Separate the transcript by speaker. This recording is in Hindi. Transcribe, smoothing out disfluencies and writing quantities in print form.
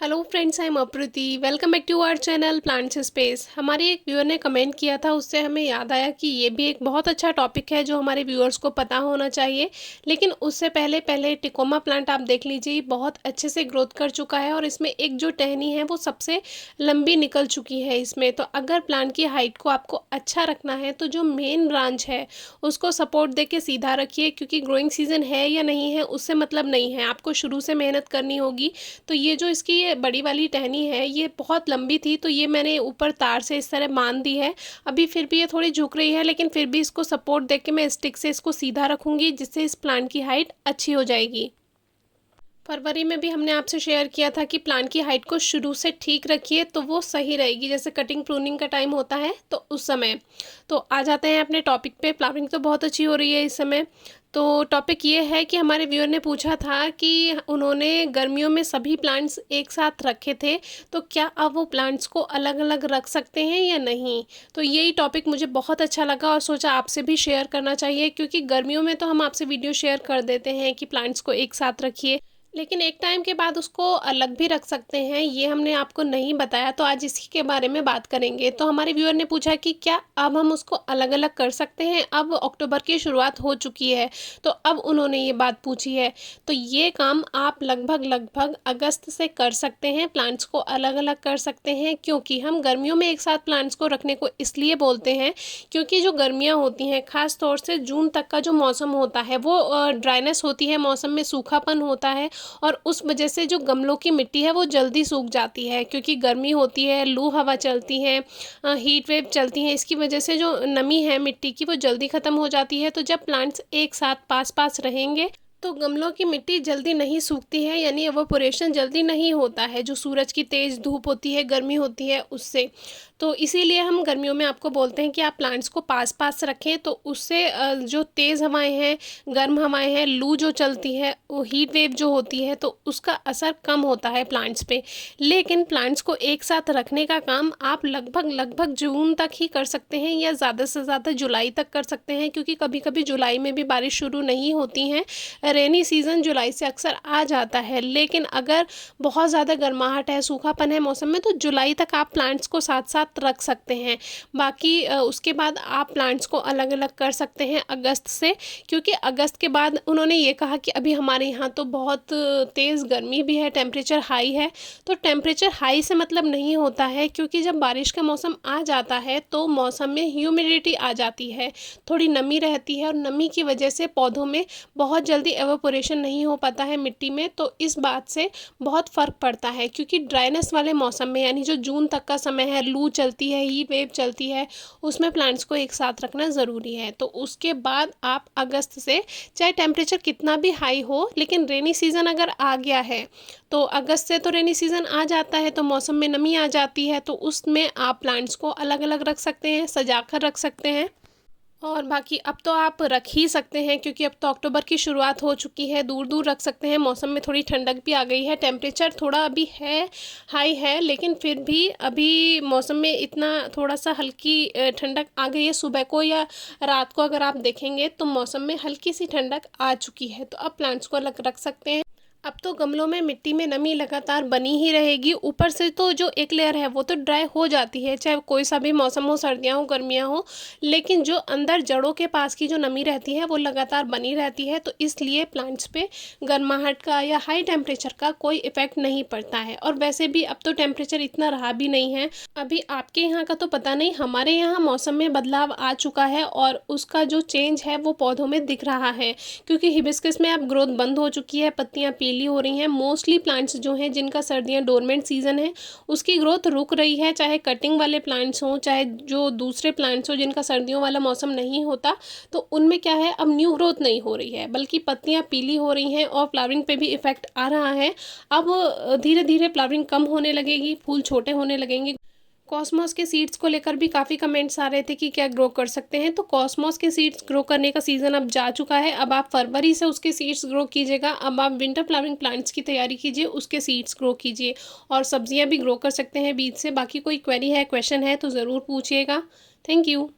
Speaker 1: Hello friends, I am Apriti. Welcome back to our channel plants space. हमारे एक व्यूअर ने कमेंट किया था, उससे हमें याद आया कि ये भी एक बहुत अच्छा टॉपिक है जो हमारे व्यूअर्स को पता होना चाहिए। लेकिन उससे पहले पहले टिकोमा प्लांट आप देख लीजिए, बहुत अच्छे से ग्रोथ कर चुका है और इसमें एक जो टहनी है वो सबसे लंबी निकल चुकी है इसमें। तो अगर प्लांट की हाइट को आपको अच्छा रखना है तो जो मेन ब्रांच है उसको सपोर्ट दे के सीधा रखिए, क्योंकि ग्रोइंग सीजन है या नहीं है उससे मतलब नहीं है, आपको शुरू से मेहनत करनी होगी। तो ये जो इसकी ये बड़ी वाली टहनी है ये बहुत लंबी थी, तो ये मैंने ऊपर तार से इस तरह बांध दी है। अभी फिर भी ये थोड़ी झुक रही है, लेकिन फिर भी इसको सपोर्ट देके मैं स्टिक से इसको सीधा रखूँगी, जिससे इस प्लांट की हाइट अच्छी हो जाएगी। फरवरी में भी हमने आपसे शेयर किया था कि प्लांट की हाइट को शुरू से ठीक रखिए तो वो सही रहेगी, जैसे कटिंग प्रूनिंग का टाइम होता है तो उस समय। तो आ जाते हैं अपने टॉपिक पे। फ्लावरिंग तो बहुत अच्छी हो रही है इस समय। तो टॉपिक ये है कि हमारे व्यूअर ने पूछा था कि उन्होंने गर्मियों में सभी प्लांट्स एक साथ रखे थे, तो क्या अब वो प्लांट्स को अलग अलग रख सकते हैं या नहीं। तो यही टॉपिक मुझे बहुत अच्छा लगा और सोचा आपसे भी शेयर करना चाहिए, क्योंकि गर्मियों में तो हम आपसे वीडियो शेयर कर देते हैं कि प्लांट्स को एक साथ रखिए, लेकिन एक टाइम के बाद उसको अलग भी रख सकते हैं, ये हमने आपको नहीं बताया। तो आज इसी के बारे में बात करेंगे। तो हमारे व्यूअर ने पूछा कि क्या अब हम उसको अलग अलग कर सकते हैं। अब अक्टूबर की शुरुआत हो चुकी है, तो अब उन्होंने ये बात पूछी है। तो ये काम आप लगभग लगभग अगस्त से कर सकते हैं, प्लांट्स को अलग अलग कर सकते हैं। क्योंकि हम गर्मियों में एक साथ प्लांट्स को रखने को इसलिए बोलते हैं क्योंकि जो गर्मियाँ होती हैं, ख़ास तौर से जून तक का जो मौसम होता है वो ड्राइनेस होती है, मौसम में सूखापन होता है। और उस वजह से जो गमलों की मिट्टी है वो जल्दी सूख जाती है, क्योंकि गर्मी होती है, लू हवा चलती है, हीट वेव चलती है। इसकी वजह से जो नमी है मिट्टी की वो जल्दी ख़त्म हो जाती है। तो जब प्लांट्स एक साथ पास पास रहेंगे तो गमलों की मिट्टी जल्दी नहीं सूखती है, यानी एवोपोरेशन जल्दी नहीं होता है, जो सूरज की तेज़ धूप होती है, गर्मी होती है उससे। तो इसीलिए हम गर्मियों में आपको बोलते हैं कि आप प्लांट्स को पास पास रखें, तो उससे जो तेज़ हवाएं हैं, गर्म हवाएं हैं, लू जो चलती है, वो हीट वेव जो होती है, तो उसका असर कम होता है प्लांट्स पे। लेकिन प्लांट्स को एक साथ रखने का काम आप लगभग लगभग जून तक ही कर सकते हैं, या ज़्यादा से ज़्यादा जुलाई तक कर सकते हैं, क्योंकि कभी कभी जुलाई में भी बारिश शुरू नहीं होती हैं। रेनी सीज़न जुलाई से अक्सर आ जाता है। लेकिन अगर बहुत ज़्यादा गर्माहट है, सूखापन है मौसम में, तो जुलाई तक आप प्लांट्स को साथ साथ रख सकते हैं। बाकी उसके बाद आप प्लांट्स को अलग अलग कर सकते हैं अगस्त से, क्योंकि अगस्त के बाद उन्होंने ये कहा कि अभी हमारे यहाँ तो बहुत तेज़ गर्मी भी है, टेम्परेचर हाई है। तो टेम्परेचर हाई से मतलब नहीं होता है, क्योंकि जब बारिश का मौसम आ जाता है तो मौसम में ह्यूमिडिटी आ जाती है, थोड़ी नमी रहती है, और नमी की वजह से पौधों में बहुत जल्दी एवापोरेशन नहीं हो पाता है मिट्टी में। तो इस बात से बहुत फ़र्क पड़ता है, क्योंकि ड्राइनेस वाले मौसम में, यानी जो जून तक का समय है, लू चलती है, हीट वेव चलती है, उसमें प्लांट्स को एक साथ रखना ज़रूरी है। तो उसके बाद आप अगस्त से, चाहे टेम्परेचर कितना भी हाई हो, लेकिन रेनी सीज़न अगर आ गया है तो अगस्त से तो रेनी सीज़न आ जाता है, तो मौसम में नमी आ जाती है, तो उसमें आप प्लांट्स को अलग अलग रख सकते हैं, सजा कर रख सकते हैं। और बाकी अब तो आप रख ही सकते हैं, क्योंकि अब तो अक्टूबर की शुरुआत हो चुकी है, दूर दूर रख सकते हैं। मौसम में थोड़ी ठंडक भी आ गई है, टेम्परेचर थोड़ा अभी है, हाई है, लेकिन फिर भी अभी मौसम में इतना थोड़ा सा हल्की ठंडक आ गई है। सुबह को या रात को अगर आप देखेंगे तो मौसम में हल्की सी ठंडक आ चुकी है, तो अब प्लांट्स को अलग रख सकते हैं। अब तो गमलों में मिट्टी में नमी लगातार बनी ही रहेगी। ऊपर से तो जो एक लेयर है वो तो ड्राई हो जाती है, चाहे कोई सा भी मौसम हो, सर्दियाँ हो, गर्मियाँ हो, लेकिन जो अंदर जड़ों के पास की जो नमी रहती है वो लगातार बनी रहती है। तो इसलिए प्लांट्स पे गर्माहट का या हाई टेम्परेचर का कोई इफेक्ट नहीं पड़ता है। और वैसे भी अब तो टेम्परेचर इतना रहा भी नहीं है। अभी आपके यहाँ का तो पता नहीं, हमारे यहाँ मौसम में बदलाव आ चुका है और उसका जो चेंज है वो पौधों में दिख रहा है, क्योंकि हिबिस्कस में अब ग्रोथ बंद हो चुकी है, पत्तियाँ पीली हो रही हैं। मोस्टली प्लांट्स जो हैं जिनका सर्दियाँ डोरमेंट सीजन है उसकी ग्रोथ रुक रही है, चाहे कटिंग वाले प्लांट्स हों, चाहे जो दूसरे प्लांट्स हो जिनका सर्दियों वाला मौसम नहीं होता, तो उनमें क्या है, अब न्यू ग्रोथ नहीं हो रही है, बल्कि पत्तियाँ पीली हो रही हैं और फ्लावरिंग पे भी इफेक्ट आ रहा है। अब धीरे धीरे फ्लावरिंग कम होने लगेगी, फूल छोटे होने लगेंगे। कॉस्मोस के सीड्स को लेकर भी काफ़ी कमेंट्स आ रहे थे कि क्या ग्रो कर सकते हैं। तो कॉस्मोस के सीड्स ग्रो करने का सीज़न अब जा चुका है। अब आप फरवरी से उसके सीड्स ग्रो कीजिएगा। अब आप विंटर फ्लावरिंग प्लांट्स की तैयारी कीजिए, उसके सीड्स ग्रो कीजिए, और सब्जियां भी ग्रो कर सकते हैं बीज से। बाकी कोई क्वेरी है, क्वेश्चन है तो ज़रूर पूछिएगा। Thank you.